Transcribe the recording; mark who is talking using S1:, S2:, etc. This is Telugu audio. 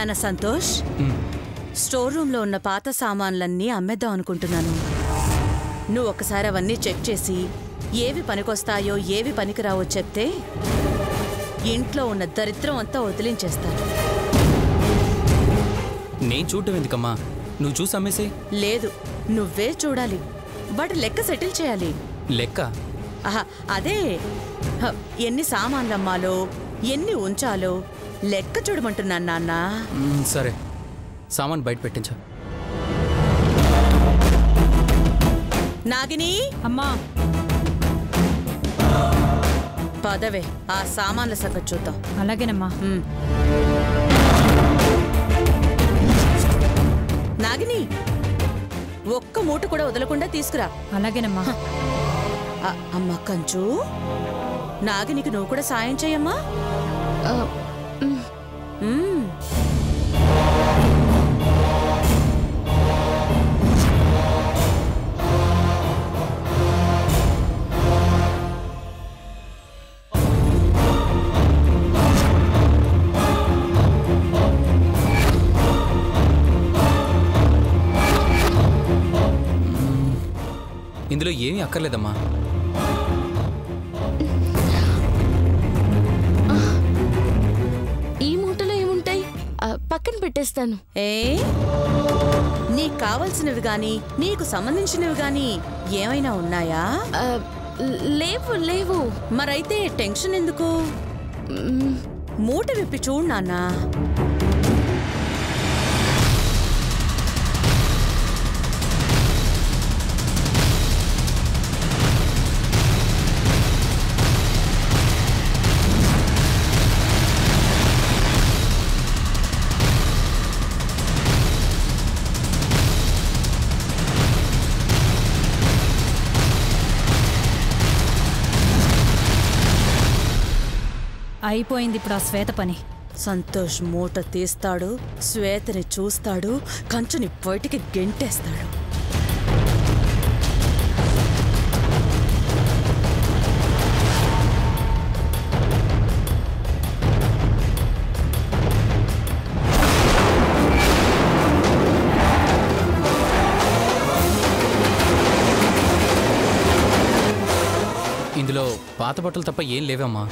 S1: నాన్న సంతోష్, స్టోర్ రూమ్లో ఉన్న పాత సామాన్లన్నీ అమ్మేద్దాం అనుకుంటున్నాను. నువ్వు ఒకసారి అవన్నీ చెక్ చేసి ఏవి పనికొస్తాయో ఏవి పనికిరావో చెప్తే ఇంట్లో ఉన్న దరిద్రం అంతా వదిలించేస్తాను.
S2: నేను చూడటం ఎందుకమ్మా, నువ్వు చూసి అమ్మేసే.
S1: లేదు, నువ్వే చూడాలి. వాటి లెక్క సెటిల్ చేయాలి.
S2: లెక్క?
S1: అదే ఎన్ని సామాన్లు అమ్మాలో ఎన్ని ఉంచాలో లెక్క చూడమంటున్నాను నాన్న.
S2: సరే, సామాన్ బయట పెట్టించా.
S1: నాగిని
S3: అమ్మా,
S1: పదవే ఆ సామాన్ల సంగతి చూద్దాం.
S3: అలాగేనమ్మా.
S1: నాగిని, ఒక్క మూట కూడా వదలకుండా తీసుకురా.
S3: అలాగేనమ్మా.
S1: అమ్మ కంచు, నాగినికి నువ్వు కూడా సాయం చేయమ్మా.
S2: ఇందులో ఏమీ అక్కర్లేదమ్మా.
S4: ఈ మూటలో ఏముంటాయి? పక్కన పెట్టేస్తాను.
S1: నీకు కావలసినవి గాని నీకు సంబంధించినవి గాని ఏమైనా ఉన్నాయా?
S4: లేవు లేవు.
S1: మరైతే టెన్షన్ ఎందుకు? మూట విప్పి చూడు నాన్నా.
S3: అయిపోయింది ఇప్పుడు ఆ శ్వేత పని.
S1: సంతోష్ మూట తీస్తాడు, శ్వేతని చూస్తాడు, కంచుని బయటికి గెంటేస్తాడు.
S2: ఇందులో పాత బట్టలు తప్ప ఏం లేవమ్మా.